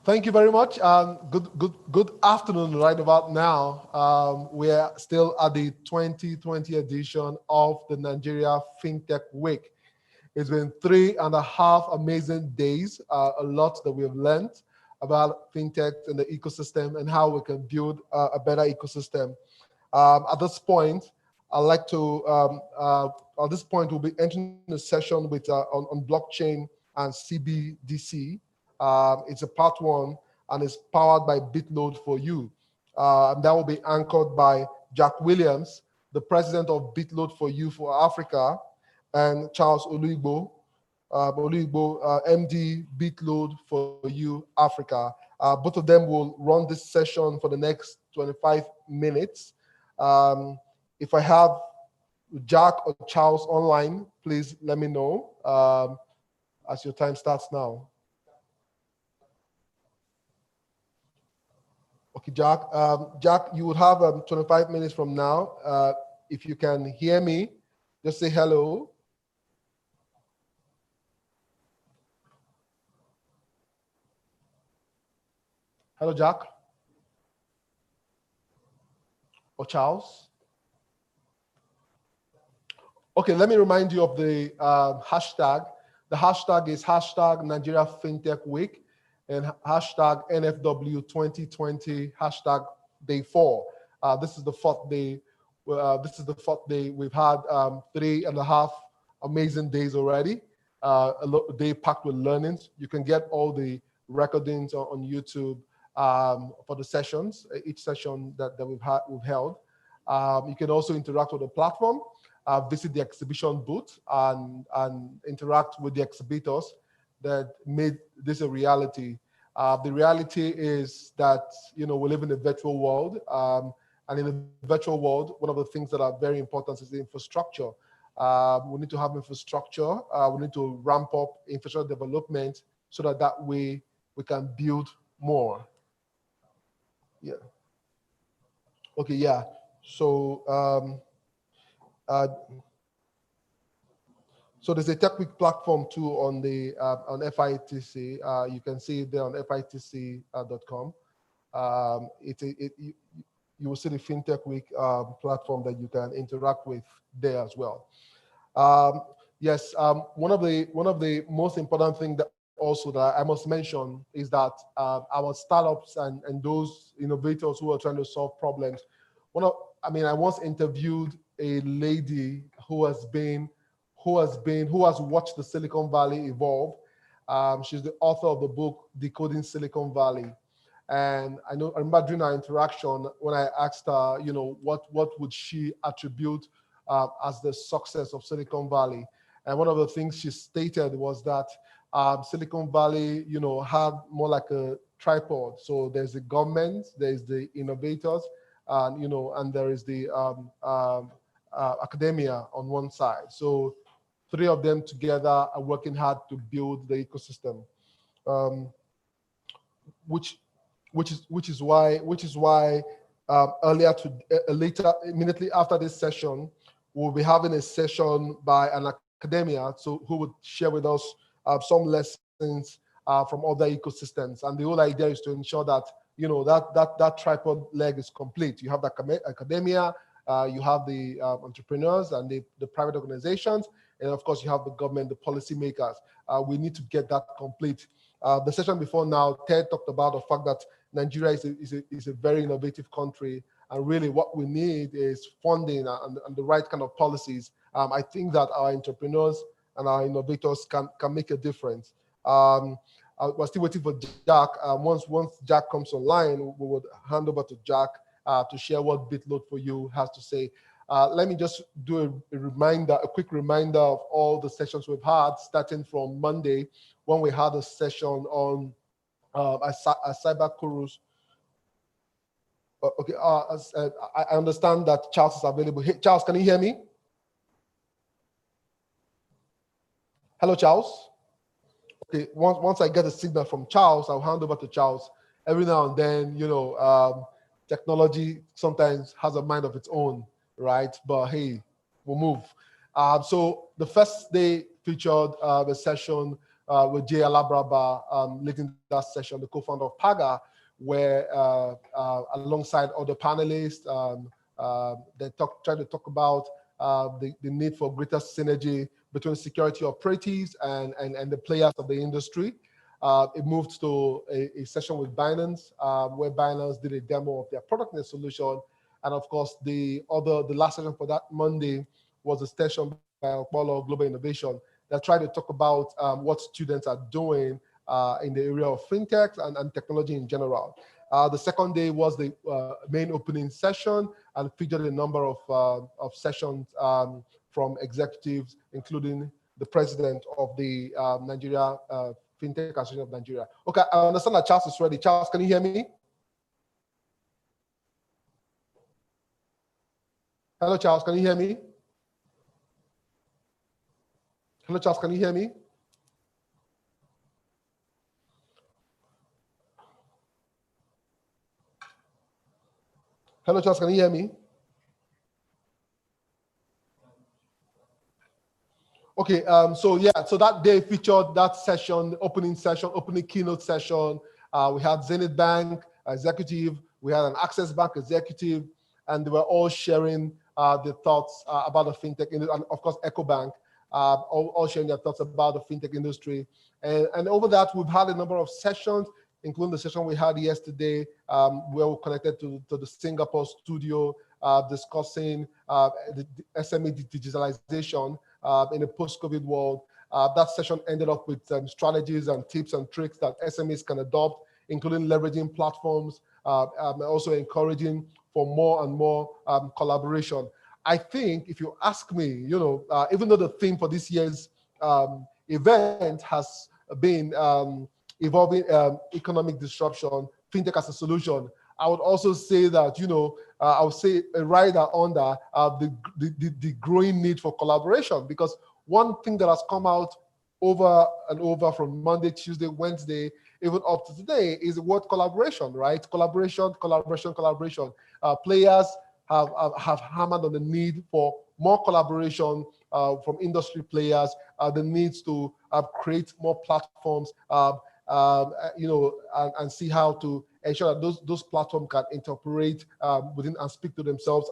Thank you very much. Good afternoon right about now. We are still at the 2020 edition of the Nigeria FinTech Week. It's been 3.5 amazing days, a lot that we have learned about FinTech and the ecosystem and how we can build a better ecosystem. At this point, I'd like to, at this point, we'll be entering a session with on blockchain and CBDC. It's a part one and it's powered by Bitload4u. And that will be anchored by Jack Williams, the president of Bitload4u for Africa, and Charles Oluigbo, MD Bitload4u Africa. Both of them will run this session for the next 25 minutes. If I have Jack or Charles online, please let me know as your time starts now. Okay, Jack. Jack, you would have 25 minutes from now. If you can hear me, just say hello. Hello, Jack. Or Charles. Okay, let me remind you of the hashtag. The hashtag is hashtag Nigeria FinTech Week and hashtag NFW 2020, hashtag day 4. This is the fourth day. This is the fourth day. We've had 3.5 amazing days already. A day packed with learnings. You can get all the recordings on YouTube for the sessions, each session that we've held. You can also interact with the platform, visit the exhibition booth, and interact with the exhibitors that made this a reality. The reality is that we live in a virtual world, and in a virtual world, one of the things that are very important is the infrastructure. We need to have infrastructure. We need to ramp up infrastructure development so that way we can build more. Yeah. Okay. Yeah. So. So there's a Tech Week platform too on the on FITC. You can see it there on FITC.com. You will see the FinTech Week platform that you can interact with there as well. Yes, one of the most important things that also that I must mention is that our startups and those innovators who are trying to solve problems. I once interviewed a lady who has watched the Silicon Valley evolve. She's the author of the book Decoding Silicon Valley. And I remember during our interaction when I asked her, what would she attribute as the success of Silicon Valley? And one of the things she stated was that Silicon Valley, had more like a tripod. So there's the government, there's the innovators, and there is the academia on one side. So 3 of them together are working hard to build the ecosystem, which is why later, immediately after this session, we'll be having a session by an academia who would share with us some lessons from other ecosystems. And the whole idea is to ensure that that tripod leg is complete. You have the academia, you have the entrepreneurs and the private organizations, and of course you have the government, the policymakers. We need to get that complete. The session before now, Ted talked about the fact that Nigeria is a very innovative country, and really what we need is funding and the right kind of policies. I think that our entrepreneurs and our innovators can make a difference. We're still waiting for Jack. Once Jack comes online, we would hand over to Jack to share what Bitload4u has to say. Let me just do a quick reminder of all the sessions we've had, starting from Monday, when we had a session on a cyber gurus. Okay, I understand that Charles is available. Hey, Charles, can you hear me? Hello, Charles. Okay, once I get a signal from Charles, I'll hand over to Charles. Every now and then, technology sometimes has a mind of its own, right? But hey, we'll move. So the first day featured the session with Jay Alabraba leading that session, the co-founder of Paga, where alongside other panelists, they try to talk about the need for greater synergy between security operatives and the players of the industry. It moved to a session with Binance, where Binance did a demo of their product and solution. And of course, the last session for that Monday was a session by Apollo Global Innovation that tried to talk about what students are doing in the area of fintech and technology in general. The second day was the main opening session and featured a number of sessions from executives, including the president of the Nigeria Fintech Association of Nigeria. Okay, I understand that Charles is ready. Charles, can you hear me? Hello, Charles, can you hear me? Hello, Charles, can you hear me? Hello, Charles, can you hear me? Okay, so that day featured that session, opening keynote session. We had Zenith Bank executive, we had an Access Bank executive, and they were all sharing their thoughts about the fintech industry, and of course, EcoBank, all sharing their thoughts about the fintech industry. And over that, we've had a number of sessions, including the session we had yesterday, where we connected to the Singapore studio, discussing the SME digitalization in a post-COVID world. That session ended up with strategies and tips and tricks that SMEs can adopt, including leveraging platforms, also encouraging for more and more collaboration. I think if you ask me, even though the theme for this year's event has been evolving economic disruption, fintech as a solution, I would also say that, I would say a rider under the growing need for collaboration, because one thing that has come out over and over from Monday, Tuesday, Wednesday, even up to today is the word collaboration, right? Collaboration. Players have hammered on the need for more collaboration from industry players, the needs to create more platforms, and see how to ensure that those platforms can interoperate within and speak to themselves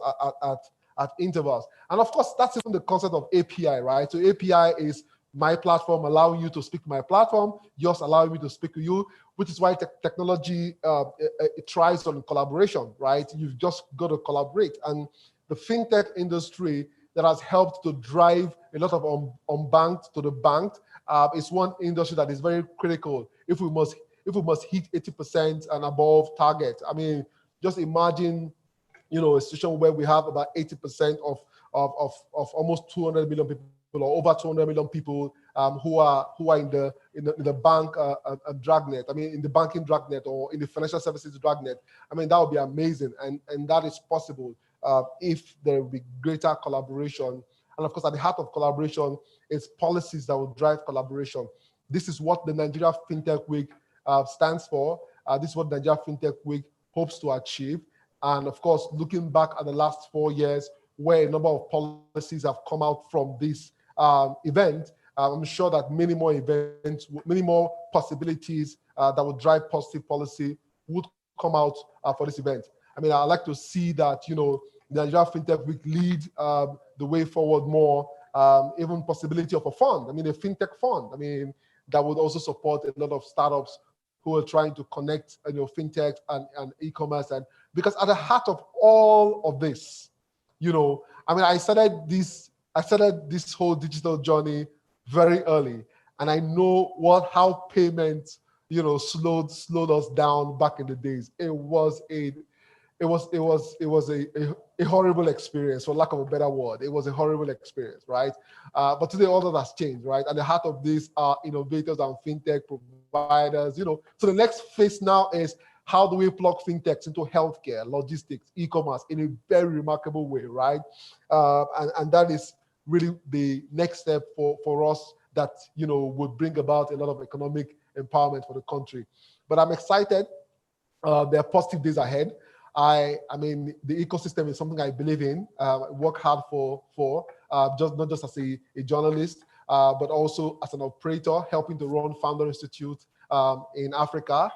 at intervals. And of course, that's even the concept of API, right? So API is my platform allowing you to speak to my platform, yours allowing me to speak to you, which is why technology it thrives on collaboration, right? You've just got to collaborate. And the fintech industry that has helped to drive a lot of unbanked to the banked is one industry that is very critical if we must hit 80% and above target. I mean, just imagine, a situation where we have about 80% of almost 200 million people, or over 200 million people who are in the bank dragnet. I mean, in the banking dragnet or in the financial services dragnet. I mean, that would be amazing, and that is possible if there will be greater collaboration. And of course, at the heart of collaboration is policies that will drive collaboration. This is what the Nigeria FinTech Week stands for. This is what Nigeria FinTech Week hopes to achieve. And of course, looking back at the last 4 years, where a number of policies have come out from this event, I'm sure that many more events, many more possibilities that would drive positive policy would come out for this event. I mean, I'd like to see that, the Nigeria FinTech Week lead the way forward more, even possibility of a fund. I mean, a FinTech fund. I mean, that would also support a lot of startups who are trying to connect, fintech and e-commerce. And because at the heart of all of this, I mean, I started this whole digital journey very early, and I know how payments, slowed us down back in the days. It was a horrible experience, for lack of a better word. It was a horrible experience, right? But today all that has changed, right? At the heart of this are innovators and fintech providers, So the next phase now is, how do we plug fintechs into healthcare, logistics, e-commerce in a very remarkable way, right? And that is really the next step for us that, would bring about a lot of economic empowerment for the country. But I'm excited. There are positive days ahead. I mean, the ecosystem is something I believe in, work hard for just not just as a journalist, but also as an operator, helping to run Founder Institute in Africa.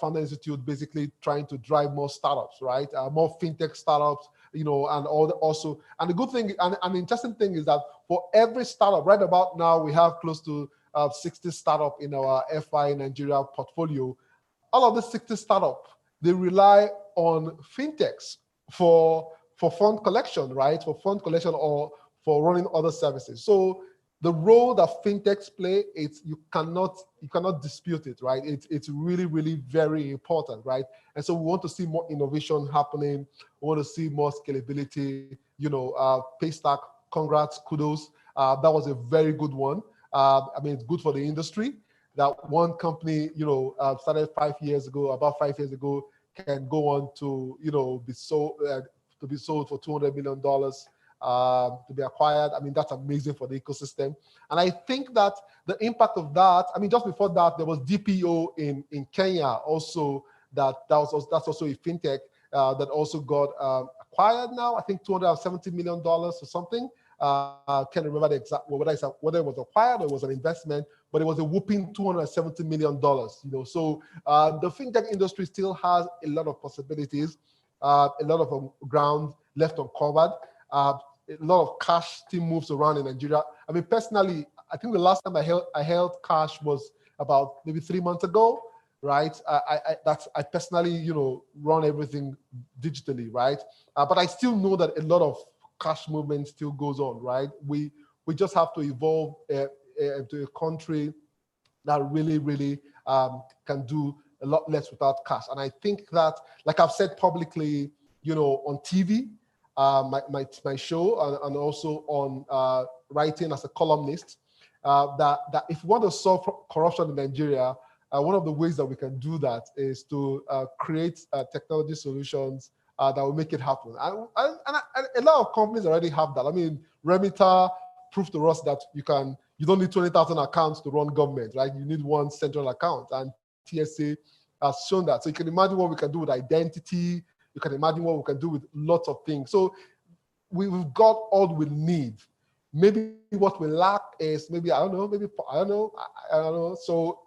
Founder Institute basically trying to drive more startups, right? More fintech startups, and also, and the good thing, and the interesting thing is that for every startup, right about now, we have close to 60 startup in our FI Nigeria portfolio. All of the 60 startup, they rely on fintechs for fund collection, right? For fund collection or for running other services. So the role that fintechs play, you cannot dispute it, right? It's really, really very important, right? And so we want to see more innovation happening. We want to see more scalability. Paystack, congrats, kudos. That was a very good one. I mean, it's good for the industry that one company, started about 5 years ago, can go on to, be sold for $200 million. To be acquired. I mean, that's amazing for the ecosystem. And I think that the impact of that, I mean, just before that, there was DPO in Kenya also, that's also a fintech that also got acquired now, I think $270 million or something. Can't remember the exact, whether it was acquired or it was an investment, but it was a whooping $270 million. So the fintech industry still has a lot of possibilities, a lot of ground left uncovered. A lot of cash still moves around in Nigeria. I mean, personally, I think the last time I held cash was about maybe 3 months ago, right? I personally, run everything digitally, right? But I still know that a lot of cash movement still goes on, right? We just have to evolve to a country that really, really can do a lot less without cash. And I think that, like I've said publicly, on TV, my show, and also on writing as a columnist, that if we want to solve corruption in Nigeria, one of the ways that we can do that is to create technology solutions that will make it happen. And a lot of companies already have that. I mean, Remita proved to us that you don't need 20,000 accounts to run government, right? You need one central account, and TSA has shown that. So you can imagine what we can do with identity. You can imagine what we can do with lots of things. So we've got all we need. Maybe what we lack is I don't know. So,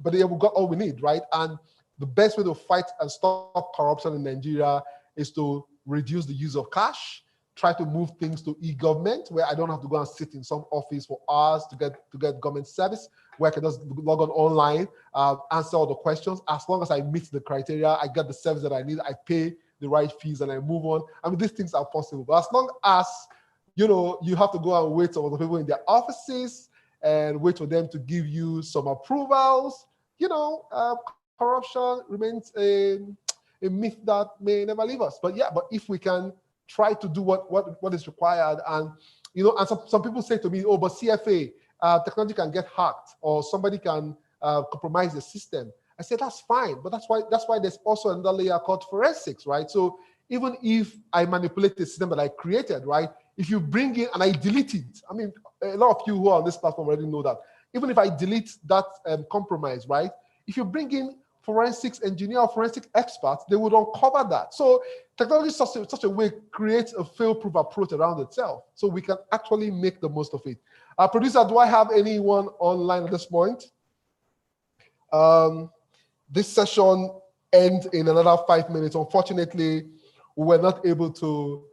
but yeah, we've got all we need, right? And the best way to fight and stop corruption in Nigeria is to reduce the use of cash, try to move things to e-government, where I don't have to go and sit in some office for hours to get government service, where I can just log on online, answer all the questions. As long as I meet the criteria, I get the service that I need, I pay the right fees, and I move on. I mean, these things are possible. But as long as, you have to go and wait for the people in their offices and wait for them to give you some approvals, corruption remains a myth that may never leave us. But yeah, but if we can try to do what is required, and and some people say to me, oh, but CFA, technology can get hacked, or somebody can compromise the system. I said, that's fine, but that's why there's also another layer called forensics, right? So even if I manipulate the system that I created, right? If you bring in and I delete it, I mean, a lot of you who are on this platform already know that. Even if I delete that compromise, right? If you bring in forensics engineer or forensic experts, they would uncover that. So technology such a way creates a fail-proof approach around itself, so we can actually make the most of it. Producer, do I have anyone online at this point? This session ends in another 5 minutes. Unfortunately, we were not able to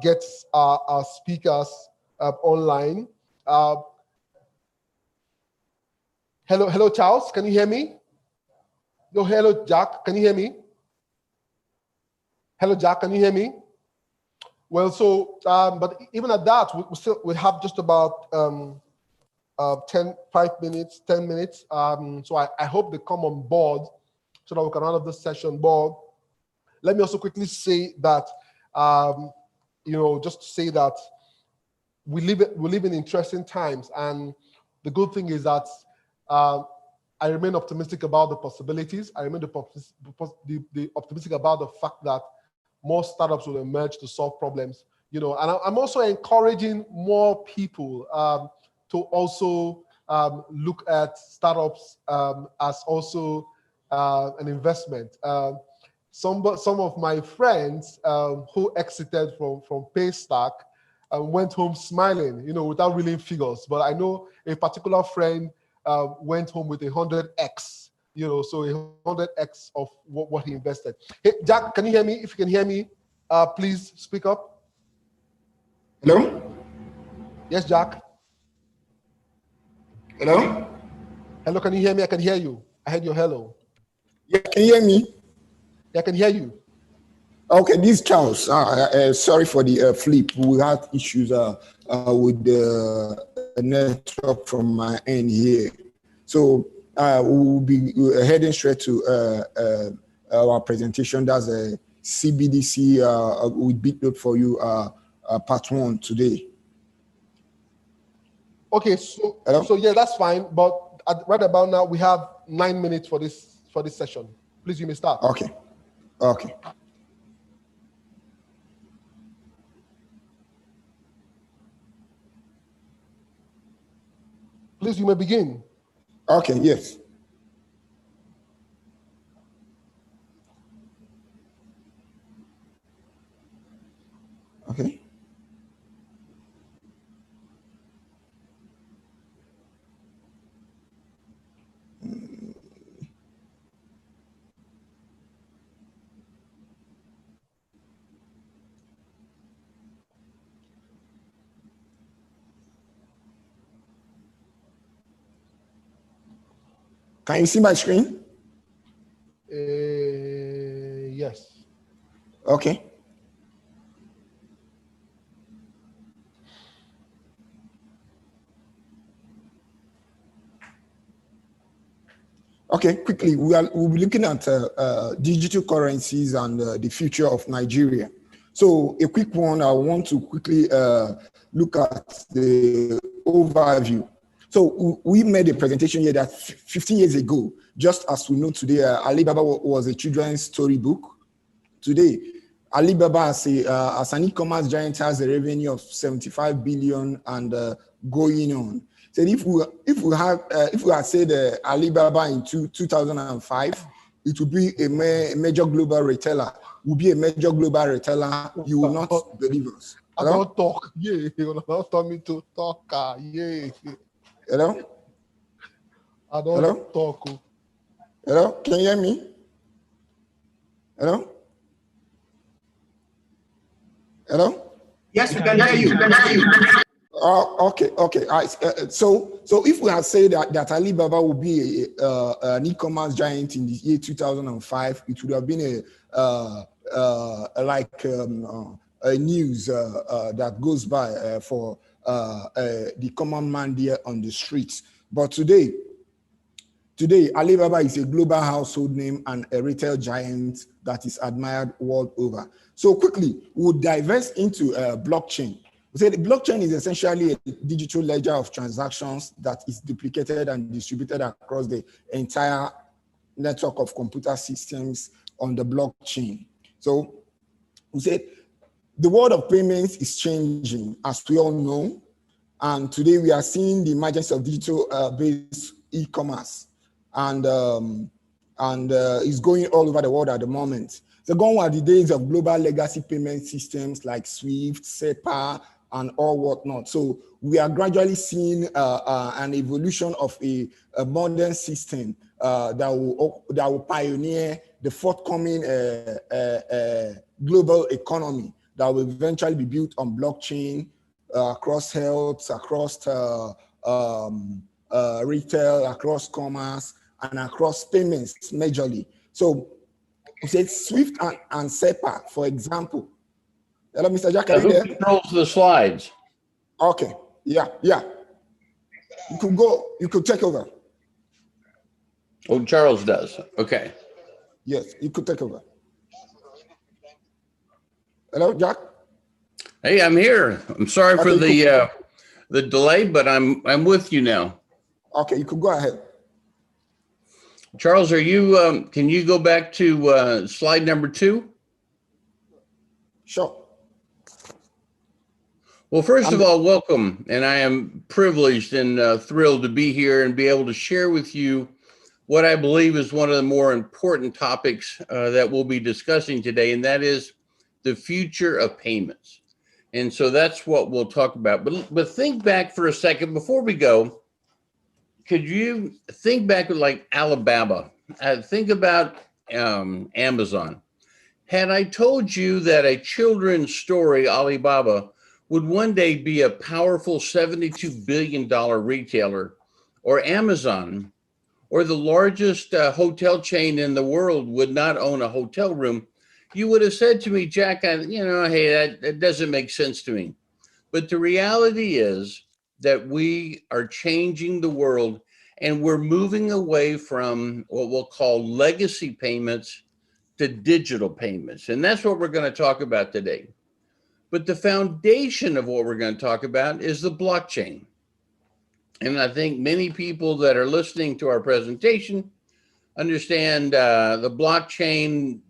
get our speakers online. Hello, Charles, can you hear me? No, hello, Jack, can you hear me? Hello, Jack, can you hear me? Well, so, but even at that, we have just about 10 minutes. So I hope they come on board so that we can round up this session. But let me also quickly say that, just to say that we live in interesting times, and the good thing is that I remain optimistic about the possibilities. I remain optimistic about the fact that more startups will emerge to solve problems. And I'm also encouraging more people to also look at startups as also an investment. Some of my friends who exited from Paystack, and went home smiling, without reeling figures. But I know a particular friend went home with 100x, so 100x of what he invested. Hey, Jack, can you hear me? If you can hear me, please speak up. Hello? Yes, Jack. Hello? Hello, can you hear me? I can hear you. I heard your hello. Yeah, can you hear me? Yeah, I can hear you. Okay, this is Charles. Sorry for the flip. We had issues with the network from my end here. So we'll be heading straight to our presentation. That's a CBDC with Bitload4u part 1 today. Okay, so yeah, that's fine. But right about now, we have 9 minutes for this session. Please, you may start. Okay. Please, you may begin. Okay, yes. Okay. Can you see my screen? Yes. Okay. Okay, quickly, we'll be looking at digital currencies and the future of Nigeria. So a quick one, I want to quickly look at the overview. So we made a presentation here that 15 years ago, just as we know today, Alibaba was a children's storybook. Today, Alibaba as an e-commerce giant has a revenue of 75 billion and going on. So if we had said Alibaba in 2005, it would be a major global retailer. Would be a major global retailer. You will not believe us. Hello? I don't talk. Yeah, you don't tell me to talk. Yeah. Hello? I don't talk. Hello? Can you hear me? Hello? Hello? Yes, we can hear you. Oh, okay. So if we had said that Alibaba would be an e-commerce giant in the year 2005, it would have been a news that goes by for the common man there on the streets. But today, Alibaba is a global household name and a retail giant that is admired world over. So quickly, we'll diverse into blockchain. We say the blockchain is essentially a digital ledger of transactions that is duplicated and distributed across the entire network of computer systems on the blockchain. So we said the world of payments is changing, as we all know. And today we are seeing the emergence of digital-based e-commerce, and it's going all over the world at the moment. So gone were the days of global legacy payment systems like SWIFT, SEPA, and all whatnot. So we are gradually seeing an evolution of a modern system that will pioneer the forthcoming global economy that will eventually be built on blockchain across health, across retail, across commerce, and across payments majorly. So we said SWIFT and SEPA, for example. Hello, Mr. Jack, are you there? Who controls the slides? Okay, yeah. You could take over. Oh, Charles does. Okay. Yes, you could take over. Hello, Jack? Hey, I'm here. I'm sorry for the delay, but I'm with you now. Okay, you could go ahead. Charles, are you? Can you go back to slide number 2? Sure. Well, first of all, welcome, and I am privileged and thrilled to be here and be able to share with you what I believe is one of the more important topics that we'll be discussing today, and that is the future of payments. And so that's what we'll talk about. But think back for a second before we go. Could you think back like Alabama? Think about Amazon. Had I told you that a children's story, Alibaba, would one day be a powerful $72 billion retailer, or Amazon, or the largest hotel chain in the world would not own a hotel room, you would have said to me, Jack, hey, that doesn't make sense to me. But the reality is that we are changing the world, and we're moving away from what we'll call legacy payments to digital payments. And that's what we're going to talk about today. But the foundation of what we're going to talk about is the blockchain. And I think many people that are listening to our presentation understand the blockchain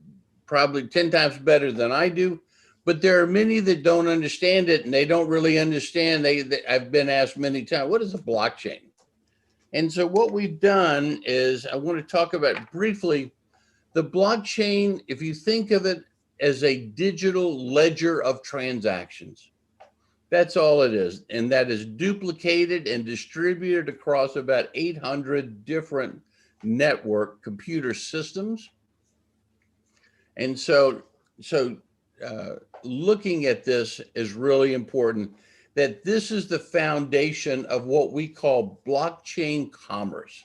probably 10 times better than I do. But there are many that don't understand it, and they don't really understand. I've been asked many times, what is a blockchain? And so what we've done is I want to talk about briefly the blockchain. If you think of it as a digital ledger of transactions, that's all it is. And that is duplicated and distributed across about 800 different network computer systems. And so looking at this is really important, that this is the foundation of what we call blockchain commerce,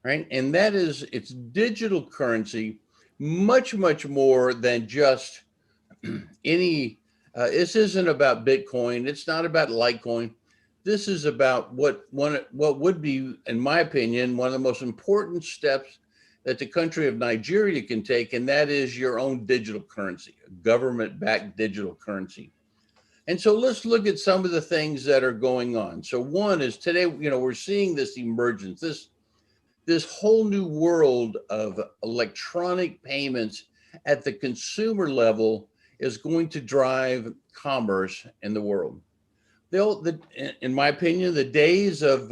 right? And that is, it's digital currency, much, much more than just any, this isn't about Bitcoin. It's not about Litecoin. This is about what would be, in my opinion, one of the most important steps that the country of Nigeria can take, and that is your own digital currency, a government-backed digital currency. And so let's look at some of the things that are going on. So one is today, we're seeing this emergence, this whole new world of electronic payments at the consumer level is going to drive commerce in the world. In my opinion, the days of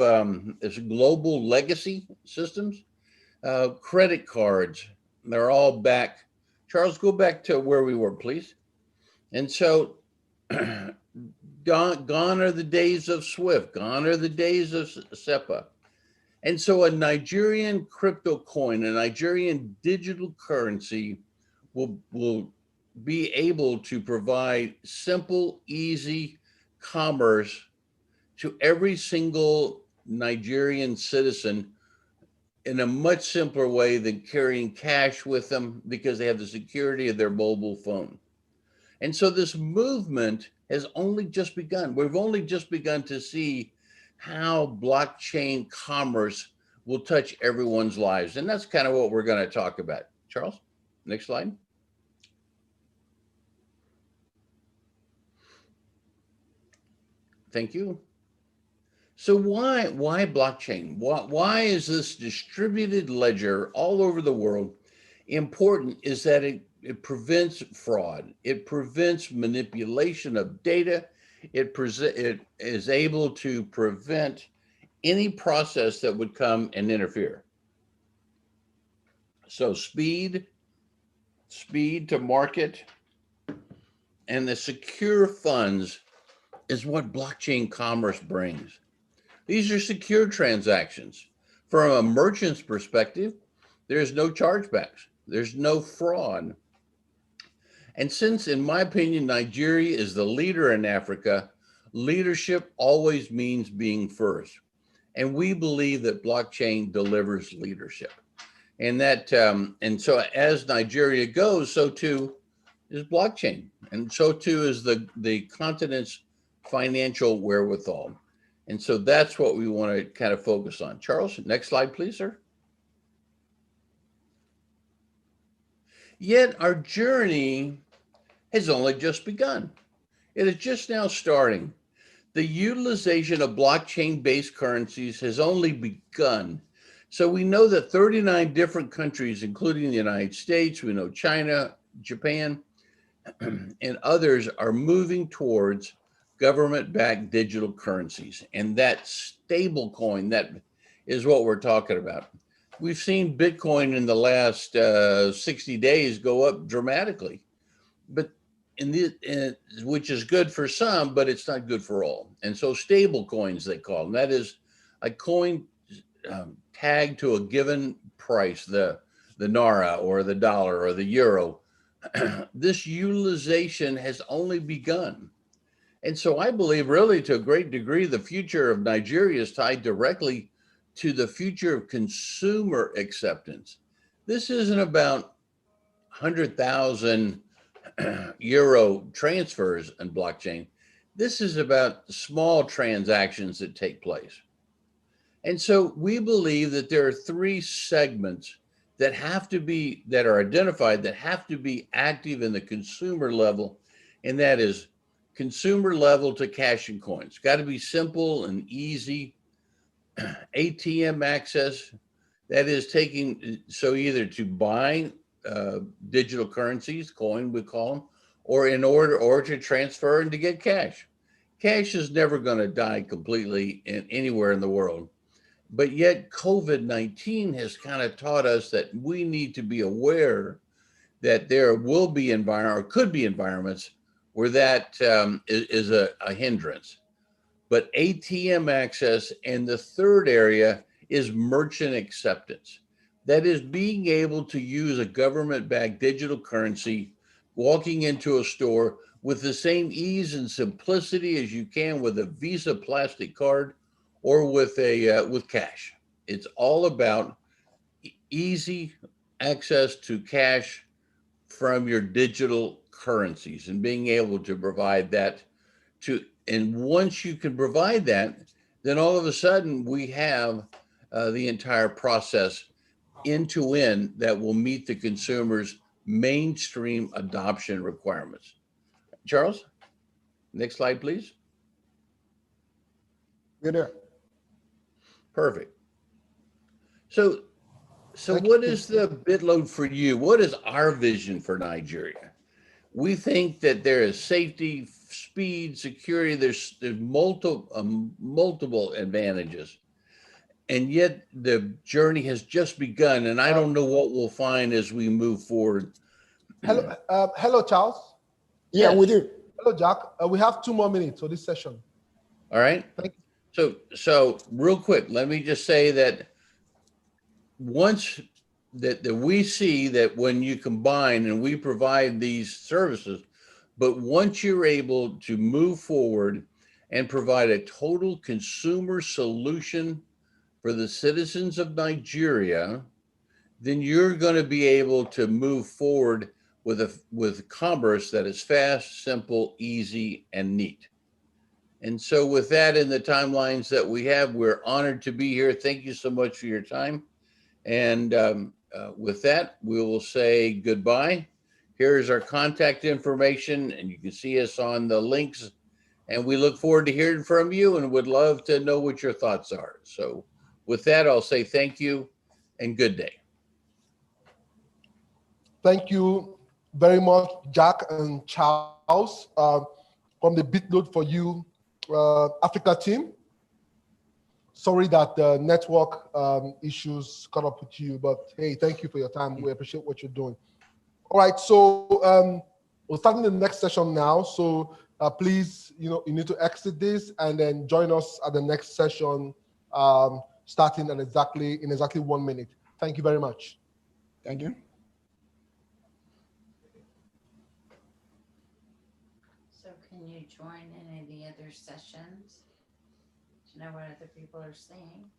this global legacy systems, credit cards, they're all back. Charles, go back to where we were, please. And so gone are the days of SWIFT, gone are the days of SEPA. And so a Nigerian crypto coin, a Nigerian digital currency will be able to provide simple, easy commerce to every single Nigerian citizen in a much simpler way than carrying cash with them, because they have the security of their mobile phone. And so this movement has only just begun. We've only just begun to see how blockchain commerce will touch everyone's lives. And that's kind of what we're going to talk about. Charles, next slide. Thank you. So why blockchain? Why is this distributed ledger all over the world important? Is that it prevents fraud. It prevents manipulation of data. It is able to prevent any process that would come and interfere. So speed to market, and the secure funds is what blockchain commerce brings. These are secure transactions. From a merchant's perspective, there's no chargebacks. There's no fraud. And since, in my opinion, Nigeria is the leader in Africa, leadership always means being first. And we believe that blockchain delivers leadership. And that, and so as Nigeria goes, so too is blockchain. And so too is the continent's financial wherewithal. And so that's what we want to kind of focus on. Charles, next slide, please, sir. Yet our journey has only just begun. It is just now starting. The utilization of blockchain-based currencies has only begun. So we know that 39 different countries, including the United States, we know China, Japan, and others are moving towards government-backed digital currencies. And that stable coin, that is what we're talking about. We've seen Bitcoin in the last 60 days go up dramatically. But which is good for some, but it's not good for all. And so stable coins, they call them. That is a coin tagged to a given price, the Nara or the dollar or the euro. This utilization has only begun. And so I believe really to a great degree, the future of Nigeria is tied directly to the future of consumer acceptance. This isn't about 100,000 euro transfers in blockchain. This is about small transactions that take place. And so we believe that there are three segments that are identified, that have to be active in the consumer level. And that is consumer level to cash and coins. Got to be simple and easy. ATM access, that is taking, so either to buy digital currencies, coin we call them, or to transfer and to get cash. Cash is never going to die completely anywhere in the world. But yet COVID-19 has kind of taught us that we need to be aware that there will be could be environments where that is a hindrance. But ATM access, and the third area is merchant acceptance. That is being able to use a government-backed digital currency, walking into a store with the same ease and simplicity as you can with a Visa plastic card or with cash. It's all about easy access to cash from your digital currencies and being able to provide that and once you can provide that, then all of a sudden we have the entire process end to end that will meet the consumer's mainstream adoption requirements. Charles, next slide, please. You're there. Perfect. So what is the Bitload4u? What is our vision for Nigeria? We think that there is safety, speed, security. There's multiple advantages, and yet the journey has just begun. And I don't know what we'll find as we move forward. Hello, Charles. Yeah, Yes. I'm with you. Hello, Jack. We have 2 more minutes for this session. All right. Thank you. So real quick, let me just say that once that we see that when you combine and we provide these services, but once you're able to move forward and provide a total consumer solution for the citizens of Nigeria, then you're going to be able to move forward with commerce that is fast, simple, easy, and neat. And so with that, in the timelines that we have, we're honored to be here. Thank you so much for your time. And with that, we will say goodbye. Here's our contact information, and you can see us on the links. And we look forward to hearing from you and would love to know what your thoughts are. So with that, I'll say thank you and good day. Thank you very much, Jack and Charles, from the Bitload4u Africa team. Sorry that the network issues caught up with you, but hey, thank you for your time. We appreciate what you're doing. All right, so we're starting the next session now. So please, you need to exit this and then join us at the next session, starting in exactly 1 minute. Thank you very much. Thank you. So can you join any of the other sessions to know what other people are saying?